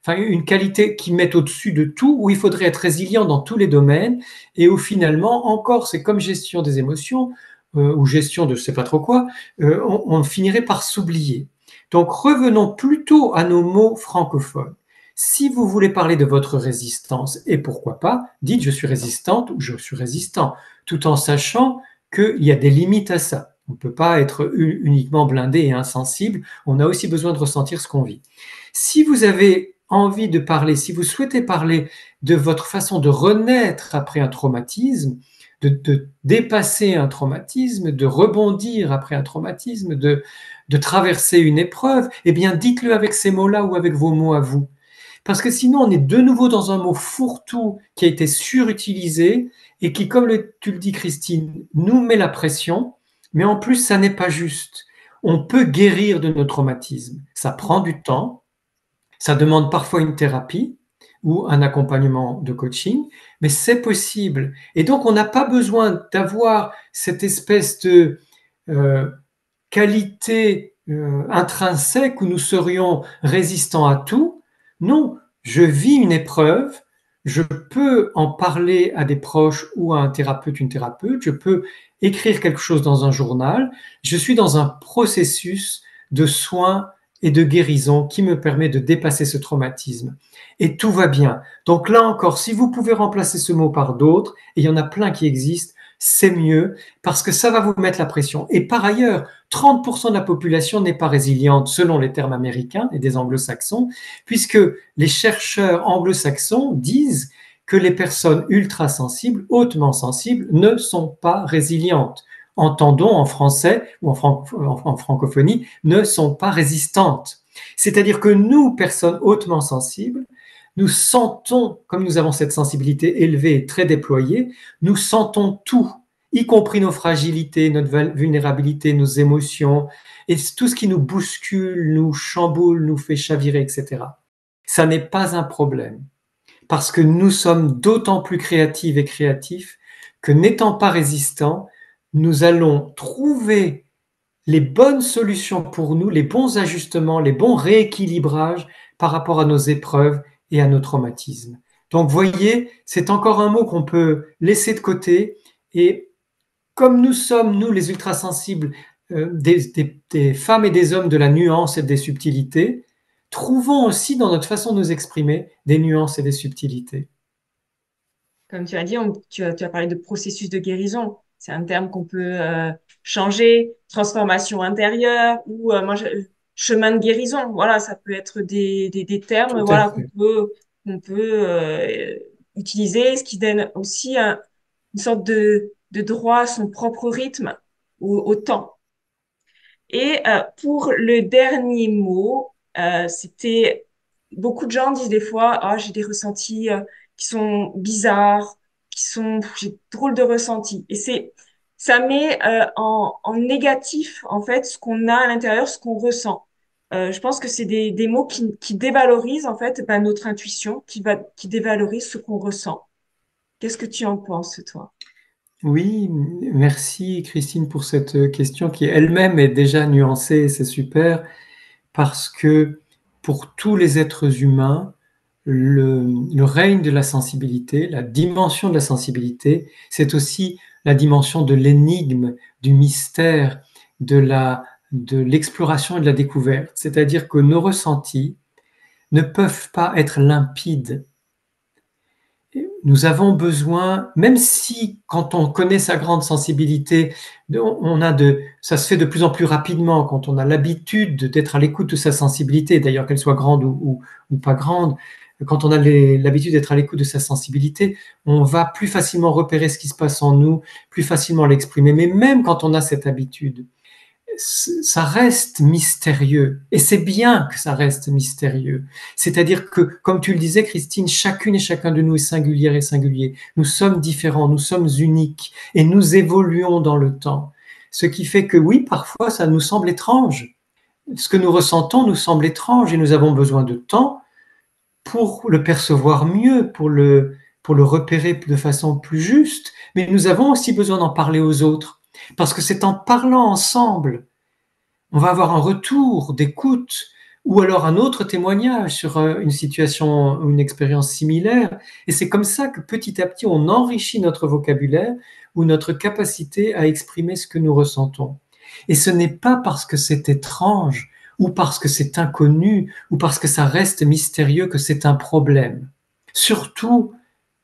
enfin une qualité qui met au-dessus de tout, où il faudrait être résilient dans tous les domaines, et où finalement, encore, c'est comme gestion des émotions, ou gestion de je ne sais pas trop quoi, on finirait par s'oublier. Donc revenons plutôt à nos mots francophones. Si vous voulez parler de votre résistance, et pourquoi pas, dites je suis résistante ou je suis résistant, tout en sachant qu'il y a des limites à ça. On ne peut pas être uniquement blindé et insensible, on a aussi besoin de ressentir ce qu'on vit. Si vous avez envie de parler, si vous souhaitez parler de votre façon de renaître après un traumatisme, de dépasser un traumatisme, de rebondir après un traumatisme, de traverser une épreuve, eh bien dites-le avec ces mots-là ou avec vos mots à vous. Parce que sinon, on est de nouveau dans un mot fourre-tout qui a été surutilisé et qui, comme tu le dis, Christine, nous met la pression, mais en plus, ça n'est pas juste. On peut guérir de nos traumatismes. Ça prend du temps, ça demande parfois une thérapie ou un accompagnement de coaching, mais c'est possible. Et donc, on n'a pas besoin d'avoir cette espèce de qualité intrinsèque où nous serions résistants à tout. Non, je vis une épreuve, je peux en parler à des proches ou à un thérapeute, une thérapeute, je peux écrire quelque chose dans un journal, je suis dans un processus de soins et de guérison qui me permet de dépasser ce traumatisme. Et tout va bien. Donc là encore, si vous pouvez remplacer ce mot par d'autres, et il y en a plein qui existent, c'est mieux parce que ça va vous mettre la pression. Et par ailleurs, 30% de la population n'est pas résiliente selon les termes américains et des anglo-saxons, puisque les chercheurs anglo-saxons disent que les personnes ultra sensibles, hautement sensibles, ne sont pas résilientes. Entendons en français ou en francophonie, ne sont pas résistantes. C'est-à-dire que nous, personnes hautement sensibles, nous sentons, comme nous avons cette sensibilité élevée et très déployée, nous sentons tout, y compris nos fragilités, notre vulnérabilité, nos émotions, et tout ce qui nous bouscule, nous chamboule, nous fait chavirer, etc. Ça n'est pas un problème, parce que nous sommes d'autant plus créatives et créatifs que n'étant pas résistants, nous allons trouver les bonnes solutions pour nous, les bons ajustements, les bons rééquilibrages par rapport à nos épreuves et à nos traumatismes. Donc, voyez, c'est encore un mot qu'on peut laisser de côté. Et comme nous sommes, nous les ultrasensibles, des femmes et des hommes de la nuance et des subtilités, trouvons aussi dans notre façon de nous exprimer des nuances et des subtilités. Comme tu as dit, tu as parlé de processus de guérison. C'est un terme qu'on peut changer, transformation intérieure ou chemin de guérison. Voilà, ça peut être des termes Tout à voilà, fait. qu'on peut utiliser, ce qui donne aussi une sorte de droit à son propre rythme au temps. Et pour le dernier mot, c'était beaucoup de gens disent des fois, ah, j'ai des ressentis qui sont bizarres, j'ai drôle de ressentis. Et ça met en négatif en fait ce qu'on a à l'intérieur, ce qu'on ressent. Je pense que c'est des mots qui dévalorisent en fait notre intuition, qui dévalorisent ce qu'on ressent. Qu'est-ce que tu en penses, toi? Oui, merci Christine pour cette question qui elle-même est déjà nuancée, c'est super, parce que pour tous les êtres humains, le règne de la sensibilité, la dimension de la sensibilité, c'est aussi la dimension de l'énigme, du mystère, de l'exploration et de la découverte. C'est-à-dire que nos ressentis ne peuvent pas être limpides. Nous avons besoin, même si quand on connaît sa grande sensibilité, ça se fait de plus en plus rapidement quand on a l'habitude d'être à l'écoute de sa sensibilité, d'ailleurs qu'elle soit grande ou pas grande, quand on a l'habitude d'être à l'écoute de sa sensibilité, on va plus facilement repérer ce qui se passe en nous, plus facilement l'exprimer. Mais même quand on a cette habitude, ça reste mystérieux. Et c'est bien que ça reste mystérieux. C'est-à-dire que, comme tu le disais, Christine, chacune et chacun de nous est singulière et singulier. Nous sommes différents, nous sommes uniques et nous évoluons dans le temps. Ce qui fait que oui, parfois, ça nous semble étrange. Ce que nous ressentons nous semble étrange et nous avons besoin de temps pour le percevoir mieux, pour le repérer de façon plus juste. Mais nous avons aussi besoin d'en parler aux autres. Parce que c'est en parlant ensemble on va avoir un retour d'écoute ou alors un autre témoignage sur une situation ou une expérience similaire. Et c'est comme ça que petit à petit, on enrichit notre vocabulaire ou notre capacité à exprimer ce que nous ressentons. Et ce n'est pas parce que c'est étrange ou parce que c'est inconnu ou parce que ça reste mystérieux que c'est un problème. Surtout,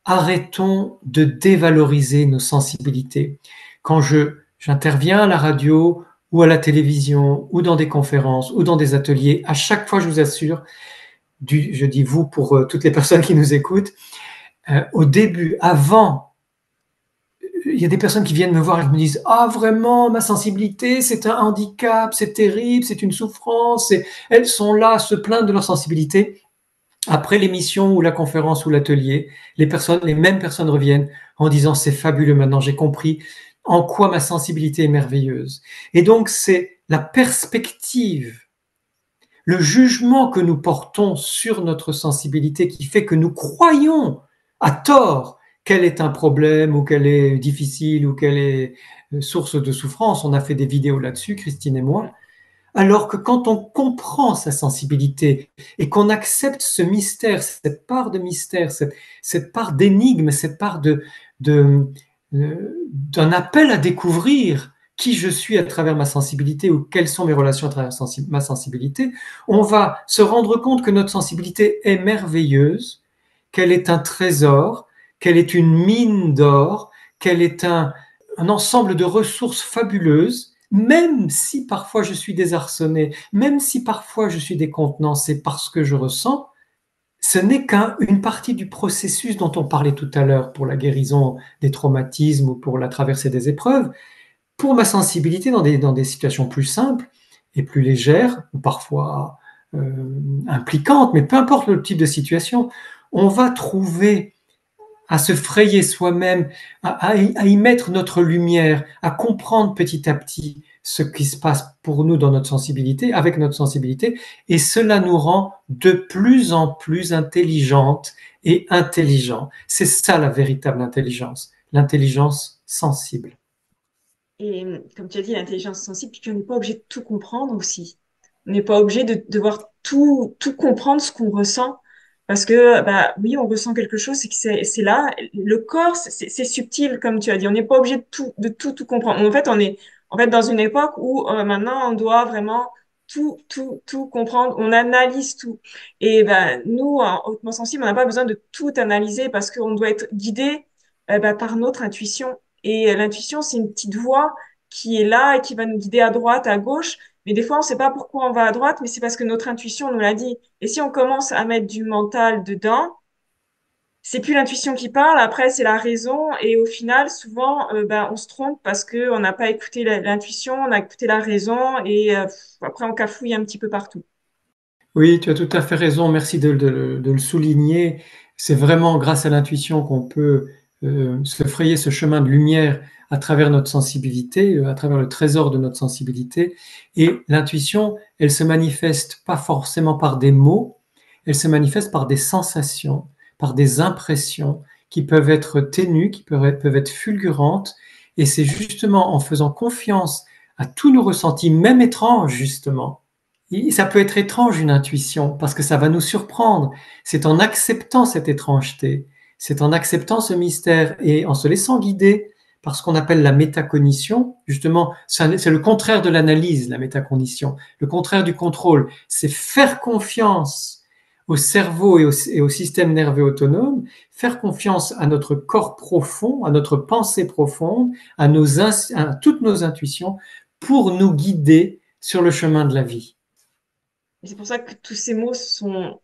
arrêtons de dévaloriser nos sensibilités. Quand j'interviens à la radio ou à la télévision ou dans des conférences ou dans des ateliers, à chaque fois, je vous assure, je dis vous pour toutes les personnes qui nous écoutent, au début, avant, il y a des personnes qui viennent me voir et qui me disent ah vraiment ma sensibilité c'est un handicap, c'est terrible, c'est une souffrance, elles sont là à se plaindre de leur sensibilité. Après l'émission ou la conférence ou l'atelier, les mêmes personnes reviennent en disant c'est fabuleux maintenant, j'ai compris en quoi ma sensibilité est merveilleuse. Et donc c'est la perspective, le jugement que nous portons sur notre sensibilité qui fait que nous croyons à tort qu'elle est un problème ou qu'elle est difficile ou qu'elle est source de souffrance. On a fait des vidéos là-dessus, Christine et moi. Alors que quand on comprend sa sensibilité et qu'on accepte ce mystère, cette part de mystère, cette part d'énigme, cette part d'un appel à découvrir qui je suis à travers ma sensibilité ou quelles sont mes relations à travers ma sensibilité, on va se rendre compte que notre sensibilité est merveilleuse, qu'elle est un trésor, qu'elle est une mine d'or, qu'elle est un ensemble de ressources fabuleuses, même si parfois je suis désarçonné, même si parfois je suis décontenancé parce que je ressens, ce n'est qu'une partie du processus dont on parlait tout à l'heure pour la guérison des traumatismes ou pour la traversée des épreuves. Pour ma sensibilité dans des situations plus simples et plus légères, ou parfois impliquantes, mais peu importe le type de situation, on va trouver à se frayer soi-même, à y mettre notre lumière, à comprendre petit à petit ce qui se passe pour nous dans notre sensibilité, avec notre sensibilité, et cela nous rend de plus en plus intelligentes et intelligents. C'est ça la véritable intelligence, l'intelligence sensible. Et comme tu as dit, l'intelligence sensible, puis qu'on n'est pas obligé de tout comprendre aussi. On n'est pas obligé de devoir tout comprendre ce qu'on ressent. Parce que, bah, oui, on ressent quelque chose, c'est que c'est là. Le corps, c'est subtil, comme tu as dit. On n'est pas obligé de tout comprendre. En fait, on est, en fait, dans une époque où, maintenant, on doit vraiment tout comprendre. On analyse tout. Et, ben, nous, en hautement sensible, on n'a pas besoin de tout analyser parce qu'on doit être guidé, par notre intuition. Et l'intuition, c'est une petite voix qui est là et qui va nous guider à droite, à gauche. Mais des fois, on ne sait pas pourquoi on va à droite, mais c'est parce que notre intuition nous l'a dit. Et si on commence à mettre du mental dedans, c'est plus l'intuition qui parle, après c'est la raison. Et au final, souvent, ben, on se trompe parce que on n'a pas écouté l'intuition, on a écouté la raison et après on cafouille un petit peu partout. Oui, tu as tout à fait raison. Merci de le souligner. C'est vraiment grâce à l'intuition qu'on peut se frayer ce chemin de lumière à travers notre sensibilité, à travers le trésor de notre sensibilité. Et l'intuition, elle se manifeste pas forcément par des mots, elle se manifeste par des sensations, par des impressions qui peuvent être ténues, qui peuvent être fulgurantes. Et c'est justement en faisant confiance à tous nos ressentis, même étranges justement, ça peut être étrange une intuition parce que ça va nous surprendre. C'est en acceptant cette étrangeté, c'est en acceptant ce mystère et en se laissant guider par ce qu'on appelle la métacognition. Justement, c'est le contraire de l'analyse, la métacognition. Le contraire du contrôle, c'est faire confiance au cerveau et au système nerveux autonome, faire confiance à notre corps profond, à notre pensée profonde, à toutes nos intuitions pour nous guider sur le chemin de la vie. Et c'est pour ça que tous ces mots sont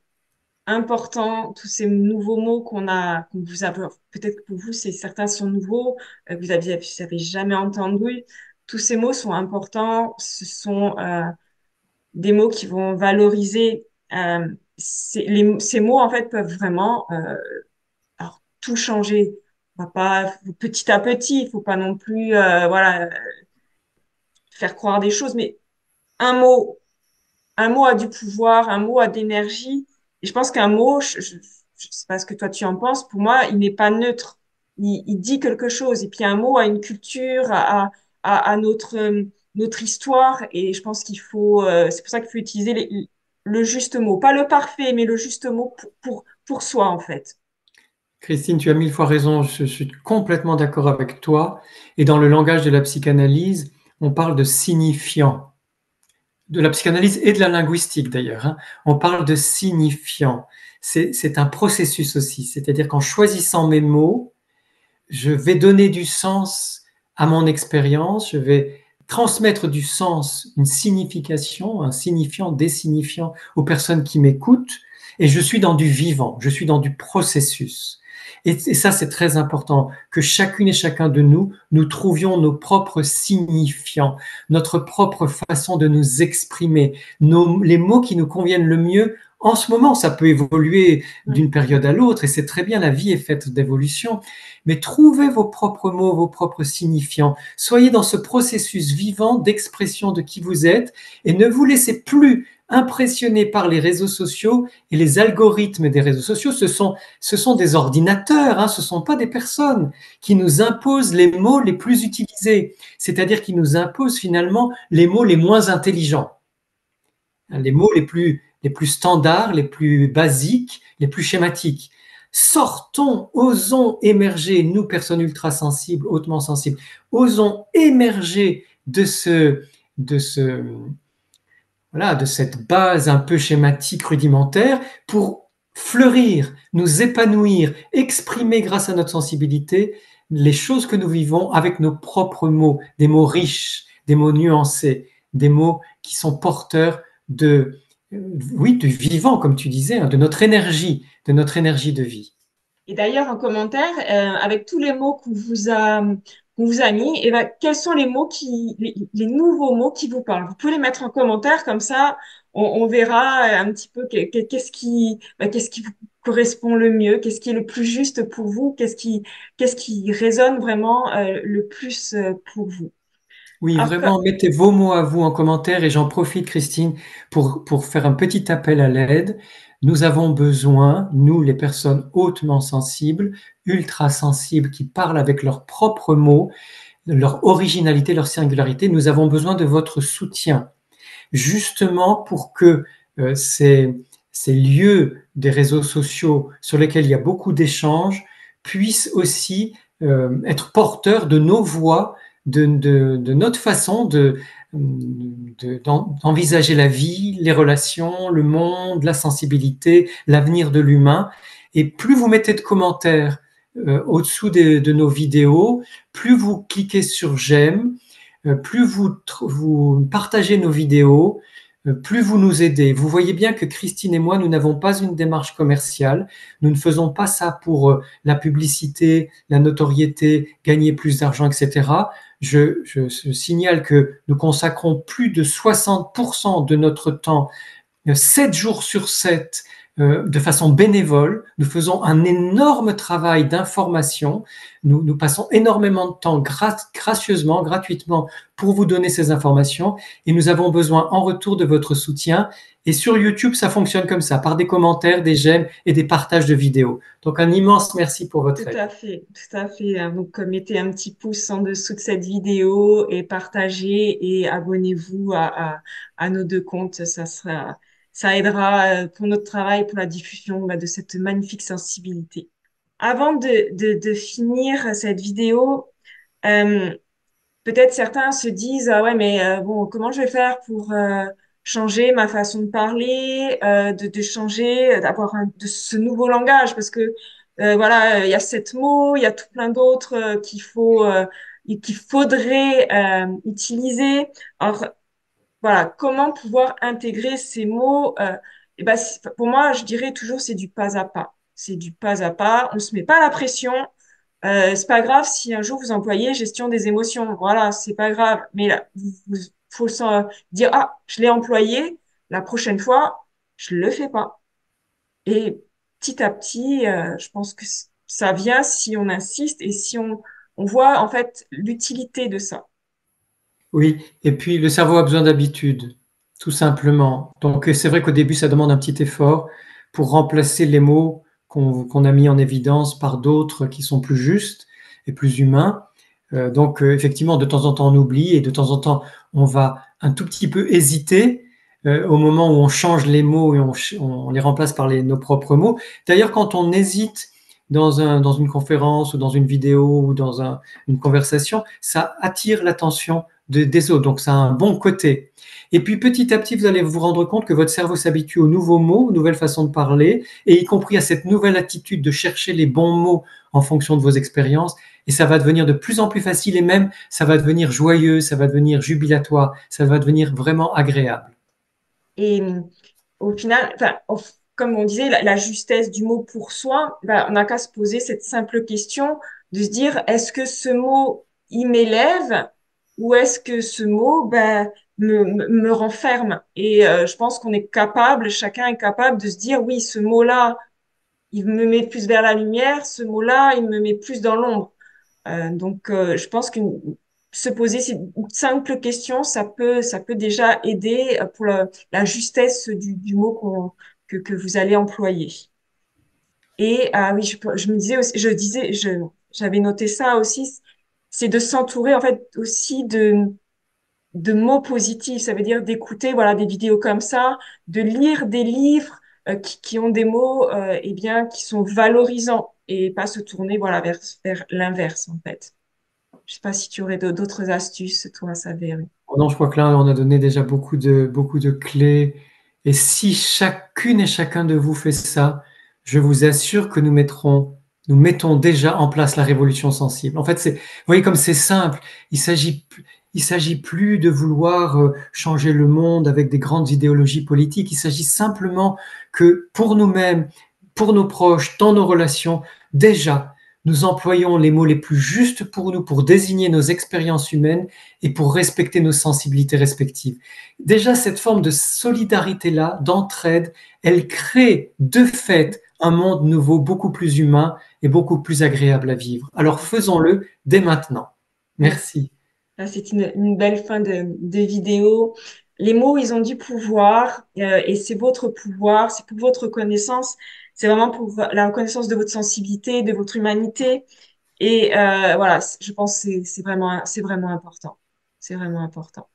importants, tous ces nouveaux mots qu'on vous a, peut-être que pour vous, certains sont nouveaux, vous avez jamais entendu. Tous ces mots sont importants. Ce sont des mots qui vont valoriser. Ces mots, en fait, peuvent vraiment alors, tout changer. On va pas, petit à petit, il faut pas non plus voilà, faire croire des choses, mais un mot, un mot a du pouvoir, un mot a d'énergie. Et je pense qu'un mot, je sais pas ce que toi tu en penses, pour moi, il n'est pas neutre. Il dit quelque chose. Et puis un mot a une culture, a notre histoire. Et je pense qu'il faut, c'est pour ça qu'il faut utiliser le juste mot. Pas le parfait, mais le juste mot pour soi, en fait. Christine, tu as mille fois raison, je suis complètement d'accord avec toi. Et dans le langage de la psychanalyse, on parle de signifiant, de la psychanalyse et de la linguistique d'ailleurs, hein. On parle de signifiant. C'est un processus aussi, c'est-à-dire qu'en choisissant mes mots, je vais donner du sens à mon expérience, je vais transmettre du sens, une signification, un signifiant, des signifiants aux personnes qui m'écoutent, et je suis dans du vivant, je suis dans du processus. Et ça, c'est très important, que chacune et chacun de nous, nous trouvions nos propres signifiants, notre propre façon de nous exprimer, les mots qui nous conviennent le mieux. En ce moment, ça peut évoluer Ouais. d'une période à l'autre, et c'est très bien, la vie est faite d'évolution, mais trouvez vos propres mots, vos propres signifiants. Soyez dans ce processus vivant d'expression de qui vous êtes, et ne vous laissez plus impressionner par les réseaux sociaux et les algorithmes des réseaux sociaux. Ce sont des ordinateurs, hein, ce ne sont pas des personnes qui nous imposent les mots les plus utilisés, c'est-à-dire qui nous imposent finalement les mots les moins intelligents. les mots les plus standards, les plus basiques, les plus schématiques. Sortons, osons émerger, nous, personnes ultra sensibles, hautement sensibles, osons émerger de ce, voilà, de cette base un peu schématique, rudimentaire, pour fleurir, nous épanouir, exprimer grâce à notre sensibilité les choses que nous vivons avec nos propres mots, des mots riches, des mots nuancés, des mots qui sont porteurs de, oui, du vivant, comme tu disais, hein, de notre énergie de vie. Et d'ailleurs, en commentaire, avec tous les mots qu'on vous a mis, et ben, quels sont les mots les nouveaux mots qui vous parlent? Vous pouvez les mettre en commentaire, comme ça, on verra un petit peu qu'est-ce qui vous correspond le mieux, qu'est-ce qui est le plus juste pour vous, qu'est-ce qui résonne vraiment le plus pour vous. Oui, Alors, vraiment, mettez vos mots à vous en commentaire et j'en profite, Christine, pour faire un petit appel à l'aide. Nous avons besoin, nous, les personnes hautement sensibles, ultra sensibles, qui parlent avec leurs propres mots, leur originalité, leur singularité, nous avons besoin de votre soutien, justement pour que ces lieux des réseaux sociaux sur lesquels il y a beaucoup d'échanges puissent aussi être porteurs de nos voix, de notre façon d'envisager la vie, les relations, le monde, la sensibilité, l'avenir de l'humain. Et plus vous mettez de commentaires au-dessous de nos vidéos, plus vous cliquez sur j'aime, plus vous partagez nos vidéos, plus vous nous aidez. Vous voyez bien que Christine et moi, nous n'avons pas une démarche commerciale. Nous ne faisons pas ça pour la publicité, la notoriété, gagner plus d'argent, etc. Je signale que nous consacrons plus de 60% de notre temps 7 jours sur 7 de façon bénévole. Nous faisons un énorme travail d'information. Nous passons énormément de temps gracieusement, gratuitement pour vous donner ces informations et nous avons besoin en retour de votre soutien. Et sur YouTube, ça fonctionne comme ça, par des commentaires, des j'aime et des partages de vidéos. Donc un immense merci pour votre tout aide. à fait, tout à fait. Donc, mettez un petit pouce en dessous de cette vidéo et partagez et abonnez-vous à nos deux comptes. Ça aidera pour notre travail, pour la diffusion bah, de cette magnifique sensibilité. Avant de finir cette vidéo, euh, peut-être certains se disent, ah ouais, mais bon, comment je vais faire pour changer ma façon de parler, de changer, de ce nouveau langage, parce que voilà, il y a 7 mots, il y a tout plein d'autres qu'il faudrait utiliser. Alors voilà, comment pouvoir intégrer ces mots et ben, pour moi, je dirais toujours, c'est du pas à pas. C'est du pas à pas. On se met pas la pression. C'est pas grave si un jour vous employez gestion des émotions. Voilà, c'est pas grave. Mais là, faut dire, ah, je l'ai employé. La prochaine fois, je le fais pas. Et petit à petit, je pense que ça vient si on insiste et si on voit en fait l'utilité de ça. Oui, et puis le cerveau a besoin d'habitude, tout simplement. Donc c'est vrai qu'au début, ça demande un petit effort pour remplacer les mots qu'on a mis en évidence par d'autres qui sont plus justes et plus humains. Donc effectivement, de temps en temps, on oublie et de temps en temps, on va un tout petit peu hésiter au moment où on change les mots et on les remplace par nos propres mots. D'ailleurs, quand on hésite dans une conférence ou dans une vidéo ou dans une conversation, ça attire l'attention des autres. Donc, ça a un bon côté. Et puis, petit à petit, vous allez vous rendre compte que votre cerveau s'habitue aux nouveaux mots, aux nouvelles façons de parler, et y compris à cette nouvelle attitude de chercher les bons mots en fonction de vos expériences. Et ça va devenir de plus en plus facile et même, ça va devenir joyeux, ça va devenir jubilatoire, ça va devenir vraiment agréable. Et au final, enfin, comme on disait, la justesse du mot pour soi, ben, on n'a qu'à se poser cette simple question de se dire, est-ce que ce mot, il m'élève ou est-ce que ce mot, ben, me renferme? Et je pense qu'on est capable, chacun est capable de se dire, oui, ce mot-là, il me met plus vers la lumière, ce mot-là, il me met plus dans l'ombre. Donc, je pense que se poser ces simples questions, ça peut déjà aider pour la justesse du mot que vous allez employer. Et ah oui, je me disais aussi, j'avais noté ça aussi, c'est de s'entourer en fait aussi de mots positifs. Ça veut dire d'écouter, voilà, des vidéos comme ça, de lire des livres qui ont des mots, eh bien, qui sont valorisants et pas se tourner, voilà, vers l'inverse, en fait. Je sais pas si tu aurais d'autres astuces, toi, à s'avérer. Oh non, je crois que là, on a donné déjà beaucoup de clés. Et si chacune et chacun de vous fait ça, je vous assure que nous mettons déjà en place la révolution sensible. En fait, vous voyez comme c'est simple. Il s'agit plus de vouloir changer le monde avec des grandes idéologies politiques. Il s'agit simplement que pour nous-mêmes, pour nos proches, dans nos relations, déjà, nous employons les mots les plus justes pour nous, pour désigner nos expériences humaines et pour respecter nos sensibilités respectives. Déjà, cette forme de solidarité-là, d'entraide, elle crée de fait un monde nouveau, beaucoup plus humain et beaucoup plus agréable à vivre. Alors faisons-le dès maintenant. Oui. Merci. Là, c'est une belle fin de vidéo. Les mots, ils ont du pouvoir et c'est votre pouvoir, c'est pour votre reconnaissance, c'est vraiment pour la reconnaissance de votre sensibilité, de votre humanité. Et voilà, je pense que c'est vraiment important. C'est vraiment important.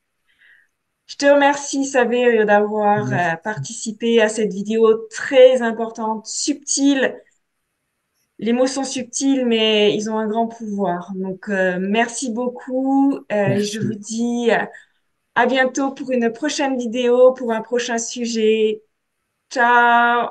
Je te remercie, Savé, d'avoir Merci. participé à cette vidéo très importante, subtile. Les mots sont subtils, mais ils ont un grand pouvoir. Donc, merci beaucoup. Je vous Merci. dis à bientôt pour une prochaine vidéo, pour un prochain sujet. Ciao!